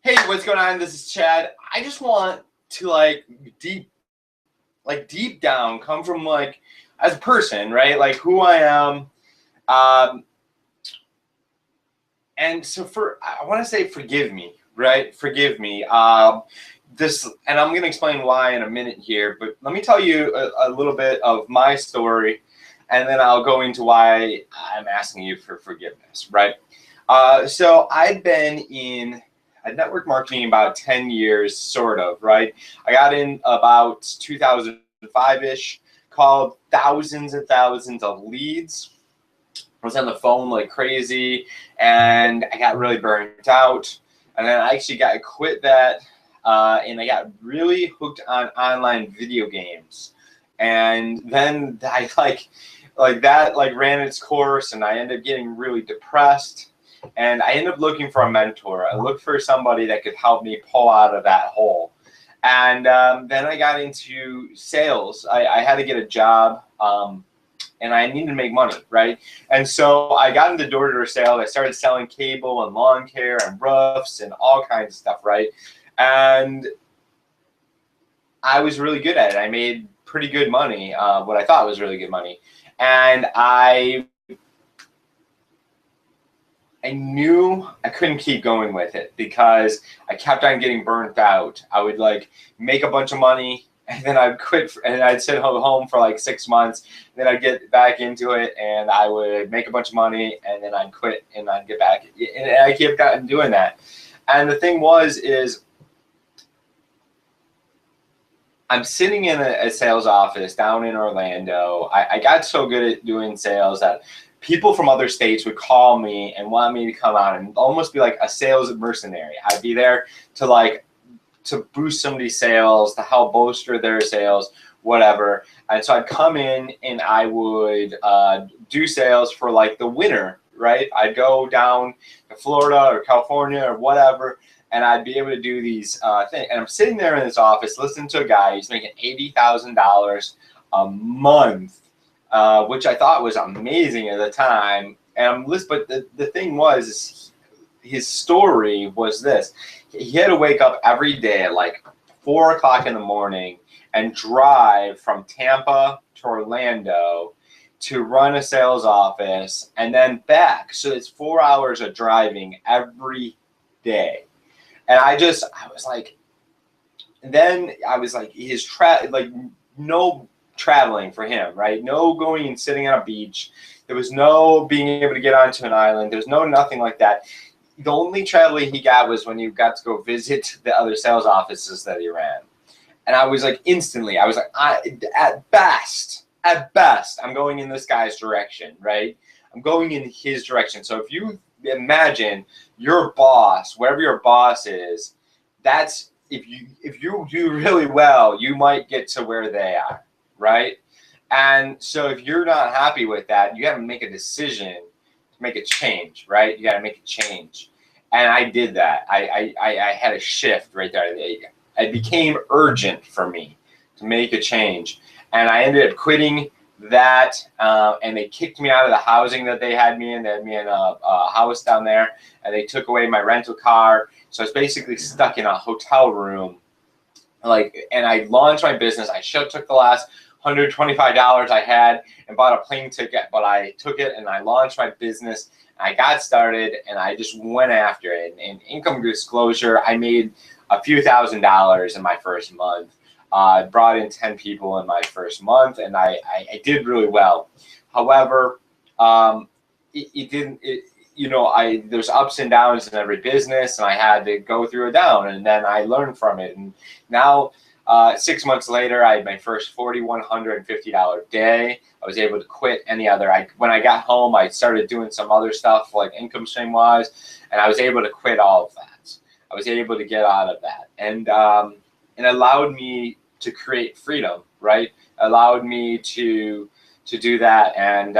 Hey, what's going on? This is Chad. I just want to deep down come from as a person, right? Like who I am. Um, and so I want to say forgive me, right? Forgive me. And I'm going to explain why in a minute here, but let me tell you a little bit of my story, and then I'll go into why I'm asking you for forgiveness, right? So I've been in network marketing about 10 years, sort of, right? I got in about 2005-ish, called thousands and thousands of leads. I was on the phone like crazy, and I got really burnt out. And then I actually got quit that, and I got really hooked on online video games. And then I ran its course, and I ended up getting really depressed. And I ended up looking for a mentor. I looked for somebody that could help me pull out of that hole. And then I got into sales. I had to get a job. And I needed to make money, right? And so I got into door-to-door sales. I started selling cable and lawn care and roofs and all kinds of stuff, right? And I was really good at it. I made pretty good money, what I thought was really good money. And I knew I couldn't keep going with it because I kept on getting burnt out. I would make a bunch of money, and then I'd quit, and I'd sit home for like 6 months. Then I'd get back into it, and I would make a bunch of money, and then I'd quit, and I'd get back. And I kept on doing that. And the thing is I'm sitting in a sales office down in Orlando. I got so good at doing sales that people from other states would call me and want me to come out and almost be like a sales mercenary. I'd be there to boost somebody's sales, to help bolster their sales, whatever. And so I'd come in and I would do sales for like the winter, right? I'd go down to Florida or California or whatever, and I'd be able to do these things. And I'm sitting there in this office listening to a guy who's making $80,000 a month, which I thought was amazing at the time. And I'm listening, but the thing was, his story was this. He had to wake up every day at like 4 o'clock in the morning and drive from Tampa to Orlando to run a sales office and then back. So it's 4 hours of driving every day. And I was like, and then I was like, no traveling for him, right? No going and sitting on a beach. There was no being able to get onto an island. There's no nothing like that. The only traveling he got was when you got to go visit the other sales offices that he ran. And I was like, instantly, I was like, at best, I'm going in this guy's direction, right? I'm going in his direction. So if you imagine your boss, wherever your boss is, that's, if you do really well, you might get to where they are, right? And so if you're not happy with that, you got to make a decision to make a change, right? You got to make a change. And I did that. I had a shift right there. It became urgent for me to make a change. And I ended up quitting that, and they kicked me out of the housing that they had me in. They had me in a house down there, and they took away my rental car. So I was basically stuck in a hotel room. And I launched my business. I took the last $125 I had and bought a plane ticket, but I took it and I launched my business. I got started and I just went after it. And income disclosure, I made a few $1,000s in my first month. I brought in 10 people in my first month, and I did really well. However, there's ups and downs in every business, and I had to go through a down, and then I learned from it. And now, 6 months later, I had my first $4,150 day. I was able to quit any other. When I got home, I started doing some other stuff like income stream wise, and I was able to quit all of that. I was able to get out of that, and it allowed me to create freedom, right? It allowed me to do that, and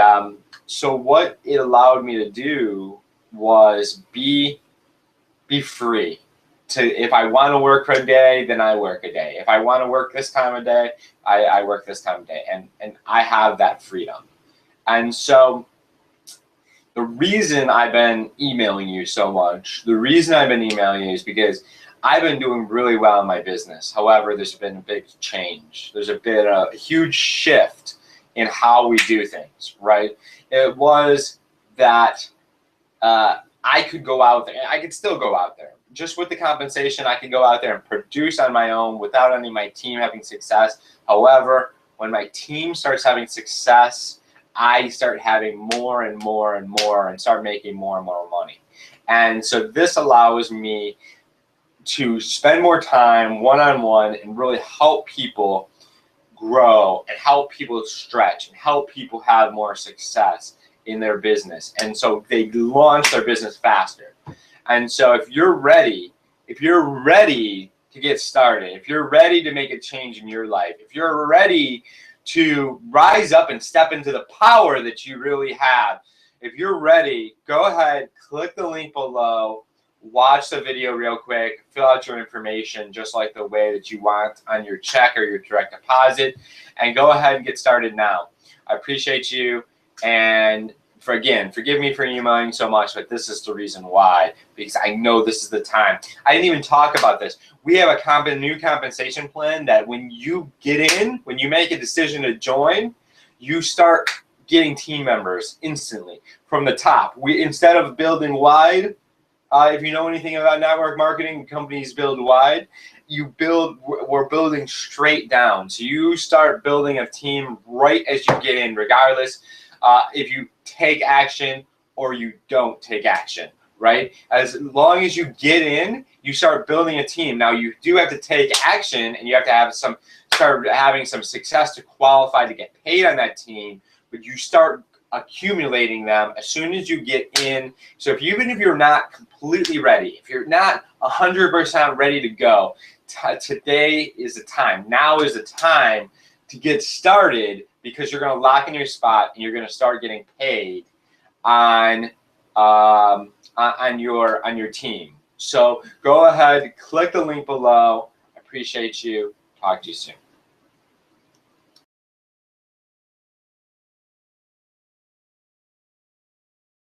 so what it allowed me to do was be free. If I want to work for a day, then I work a day. If I want to work this time of day, I work this time of day, and I have that freedom. And so the reason I've been emailing you so much, the reason I've been emailing you is because I've been doing really well in my business. However, there's been a big change. There's been a huge shift in how we do things, right? It was that I could go out there, I could still go out there. Just with the compensation, I could go out there and produce on my own without any of my team having success. However, when my team starts having success, I start having more and more and more and start making more and more money. And so this allows me to spend more time one-on-one and really help people grow and help people stretch and help people have more success in their business. And so they launch their business faster. And so if you're ready to get started, if you're ready to make a change in your life, if you're ready to rise up and step into the power that you really have, if you're ready, go ahead, click the link below, watch the video real quick, fill out your information just like the way that you want on your check or your direct deposit, and go ahead and get started now. I appreciate you, and forgive me for emailing so much, but this is the reason why, because I know this is the time. I didn't even talk about this. We have a new compensation plan that when you get in, when you make a decision to join, you start getting team members instantly from the top. Instead of building wide, if you know anything about network marketing, companies build wide. We're building straight down. So you start building a team right as you get in, regardless if you take action or you don't take action, right? As long as you get in, you start building a team. Now you do have to take action, and you have to start having some success to qualify to get paid on that team, but you start accumulating them as soon as you get in. So even if you're not completely ready, if you're not 100% ready to go, today is the time. Now is the time to get started, because you're going to lock in your spot and you're going to start getting paid on your team. So go ahead, click the link below. I appreciate you. Talk to you soon.